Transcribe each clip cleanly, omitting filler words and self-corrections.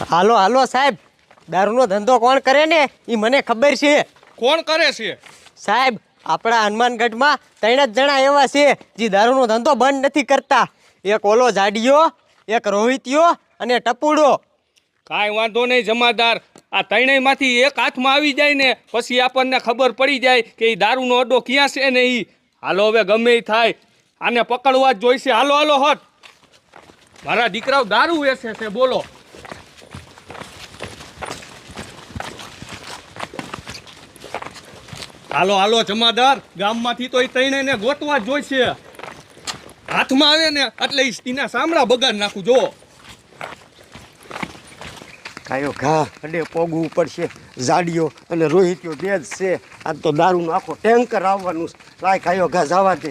હાલો હાલો સાહેબ, દારૂનો ધંધો કોણ કરે ને એ મને ખબર છે. કોણ કરે છે? સાહેબ, આપણા હનુમાનગઢમાં 3 જ જણા એવા છે જે દારૂનો ધંધો બંધ નથી કરતા. એક ઓલો જાડિયો, એક રોહિતિયો અને ટપુડો. કાંઈ વાંધો નહીં જમાદાર, આ ત્રણેયમાંથી એક હાથમાં આવી જાય ને પછી આપણને ખબર પડી જાય કે એ દારૂનો અડ્ડો ક્યાં છે ને એ. હાલો હવે ગમે એ થાય, આને પકડવા જ જોઈશે. હાલો હાલો હટ, મારા દીકરાઓ દારૂ વેચે છે બોલો. હાલો હાલો જમાદાર, ગામમાંથી તો એ ત્રણેયને ગોતવા જ જોઈશે. હાથમાં આવે ને એટલે એના સામડા બગાડ નાખું જો. કાયો ઘા અડે પોગવું પડશે. જાડિયો અને રોહિતિયો બે જ છે. આજ તો દારૂનો આખો ટેન્કર આવવાનું છે. લાય કાયો ઘા જવા દે.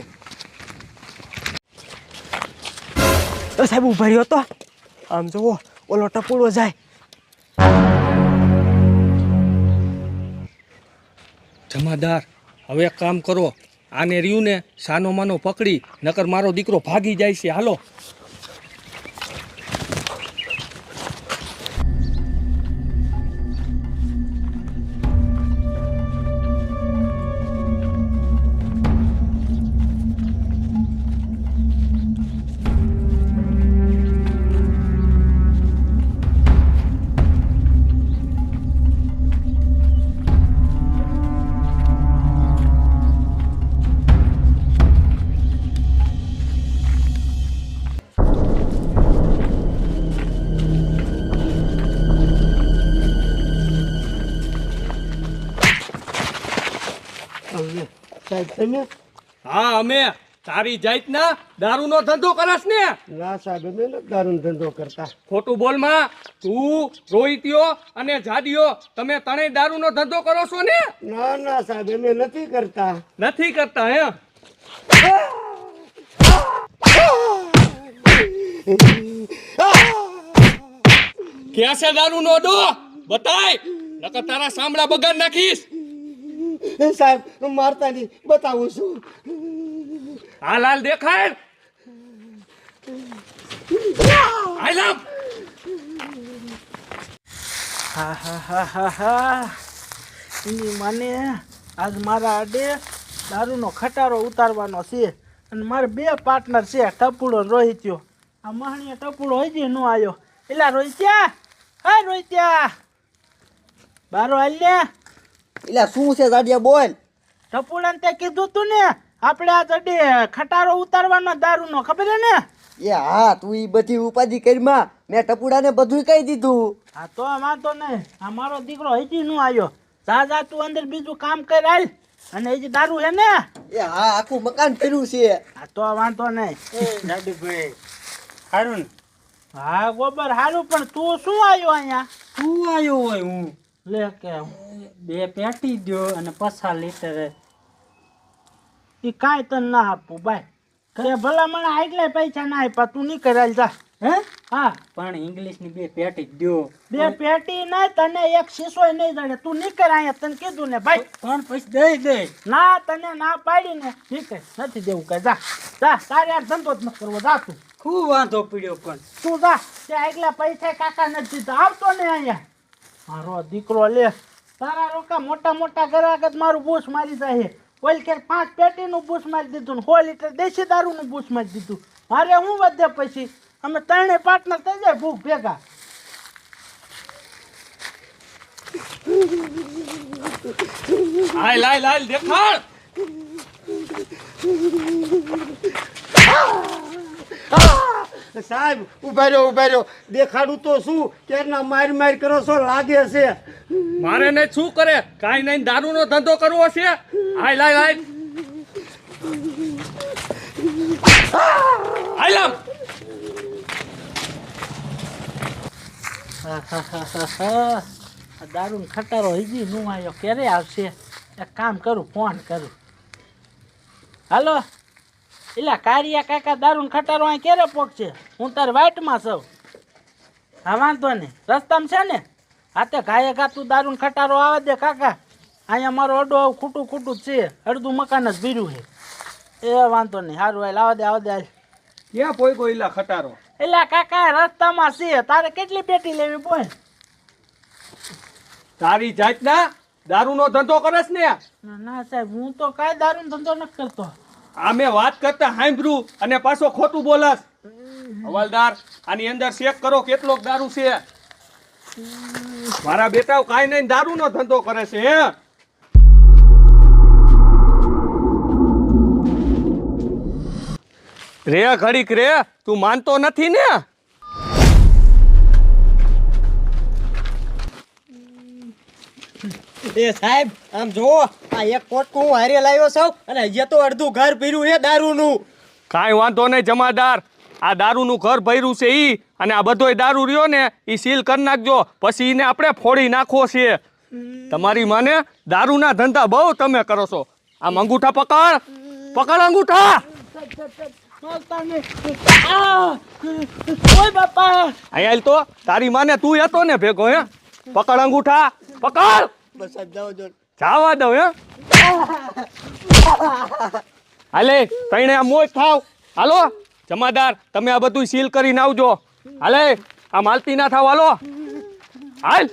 તો સાહેબ ઉભા રહ્યો તો, આમ જુઓ ઓલો ટપુડો જાય. જમાદાર, હવે એક કામ કરો, આને રહ્યું ને સાનો માનો પકડી, નકર મારો દીકરો ભાગી જાય છે. હાલો. સાહેબ તમે? હા, અમે તારી જાતના દારૂનો ધંધો કરસ ને? ના સાહેબ, અમે નથી દારૂનો ધંધો કરતા. ખોટું બોલમાં. તું, રોહિતિયો અને જાડિયો, તમે ત્રણેય દારૂનો ધંધો કરો છો ને? ના ના સાહેબ, અમે નથી કરતા. નથી કરતા હે? ક્યાં છે દારૂનો અડ્ડો? બતાય, નકર તારા સાંભળા બગાડ નાખીશ. સાહેબ મારતા નહીં, બતાવું છું. હાલ હાલ દેખાય. હાલ આમ. હા હા હા હા હા, એની મને આજ મારા આડે દારૂનો ખટારો ઉતારવાનો છે અને મારે 2 પાર્ટનર છે, ટપુડો ને રોહિત્યો. આ મહાણીયા ટપુડો હજી ન આવ્યો. એલા રોહિત્યા, હા રોહિત્યા, બારો હાલ ને. એટલે શું છે જાડિયા, બોલ. ટપુડાને તે કીધું તું ને આપણે આ અડે ખટારો ઉતારવાનો દારૂનો, ખબર હે ને? એ હા, તું ઈ બધી ઉપાધિ કરીમાં, મેં ટપુડાને બધું કહી દીધું. હા તો વાંધો નહીં, આ મારો દીકરો હજી ન આવ્યો. જા જા તું અંદર બીજું કામ કર હાલ. અને હજી દારૂ હે ને? એ હા, આખું મકાન ફેર્યું છે. હા તો વાંધો નહીં. જાડીભાઈ હારું? હા ગોબર હારું, પણ તું શું આવ્યો અહીંયા? તું આવ્યો હોય હું લે કે 2 પેટી દ્યો અને 5 લીટર. એ કાંઈ તને ના આપું બાય. કે ભલા મને આટલે પૈસા ના આપ્યા, તું નહીં કરાય જા. હે હા, પણ ઇંગ્લિશની 2 પેટી દ્યો. 2 પેટી ના, તને એક શીશોય નહીં જડે. તું નહીં કરાય, તને કીધું ને ભાઈ. પણ પછી દઈ દે. ના, તને ના પાડી ને ઠીક નથી દેવું કઈ. જા જા, તારે યાર ધંધો જ ન કરવો. જા તું, ખૂબ વાંધો પડ્યો પણ. તું જા. તે આગલા પૈસા કાકા નથી દીધા, આવતો ને અહીંયા. મારો દીકરો લે, તારા રોકા મોટા મોટા ગ્રાહક જ મારું બૂસ મારી જાય. ઓલ કે 5 પેટીનું બૂસ મારી દીધું ને 100 લીટર દેશી દારૂનું બૂસ મારી દીધું. મારે હું વધે પછી? અમે 3 પાર્ટનર થઈ જાય ભૂખ ભેગા. હાલ હાલ હાલ દેખાડ. સાહેબ ઉભા રહ્યો. દેખાડું તો શું? ક્યારના માર માર કરો છો, લાગે છે. મારે ને શું કરે? કાંઈ નહીં, દારૂનો ધંધો કરવો છે. હાલ હાલ હાલ. હાલ આમ. આ દારૂનો ખટારો હજી નું આવ્યો, ક્યારે આવશે? એક કામ કરું, ફોન કરું. હાલો, એલા કારિયા કાકા, દારૂનો ખટારો અહીં ક્યારે પહોંચશે? હું તારે વાઇટમાં છું. હા વાંધો નહીં, રસ્તામાં છે ને? હા તે ઘાયે ઘા તું દારૂનો ખટારો આવે દે કાકા. અહીંયા મારો અડો ખૂટું ખૂટું જ છે, અડધું મકાન જ ભીર્યું છે. એ વાંધો નહીં, સારું હાલ, આવા દે હાલ. ક્યાં પોઈ ગયેલા ખટારો? એલા કાકા રસ્તામાં છે, તારે કેટલી પેટી લેવી બોલ? તારી જાતના દારૂનો ધંધો કરસ ને? ના સાહેબ, હું તો કાંઈ દારૂનો ધંધો નથી કરતો. આ મેં વાત કરતા સાંભળ્યું અને પાછો ખોટું બોલાસ. હવાલદાર, આની અંદર ચેક કરો કેટલોક દારૂ છે. મારા બેટાઓ કાંઈ નહીં દારૂનો ધંધો કરે છે હે? રે ઘડીક રે, તું માનતો નથી ને? એ સાહેબ આમ જુઓ, આ એક કોટકું હું હારે લાવ્યો છું અને હજી તો અડધું ઘર ભર્યું છે દારૂનું. કાંઈ વાંધો નહીં જમાદાર, આ દારૂનું ઘર ભર્યું છે ઈ અને આ બધોય દારૂ રહ્યો ને ઈ સીલ કરી નાખજો, પછી એને આપણે ફોડી નાખવો છે. તમારી માને દારૂના ધંધા બહુ તમે કરો છો. આમ અંગૂઠા પકડ, પકડ અંગૂઠા. ઓય બાપા! અહીંયા તો તારી માને તું હતો ને ભેગો હે? પકડ અંગૂઠા, પકડ. બસ સાહેબ જાઓ જો. જાવા દઉં હે? હાલે તઈને આ મોજ થાવ. હાલો જમાદાર, તમે આ બધું સીલ કરીને આવજો. હાલે આ માલતી ના થાવ. હાલો હાલ.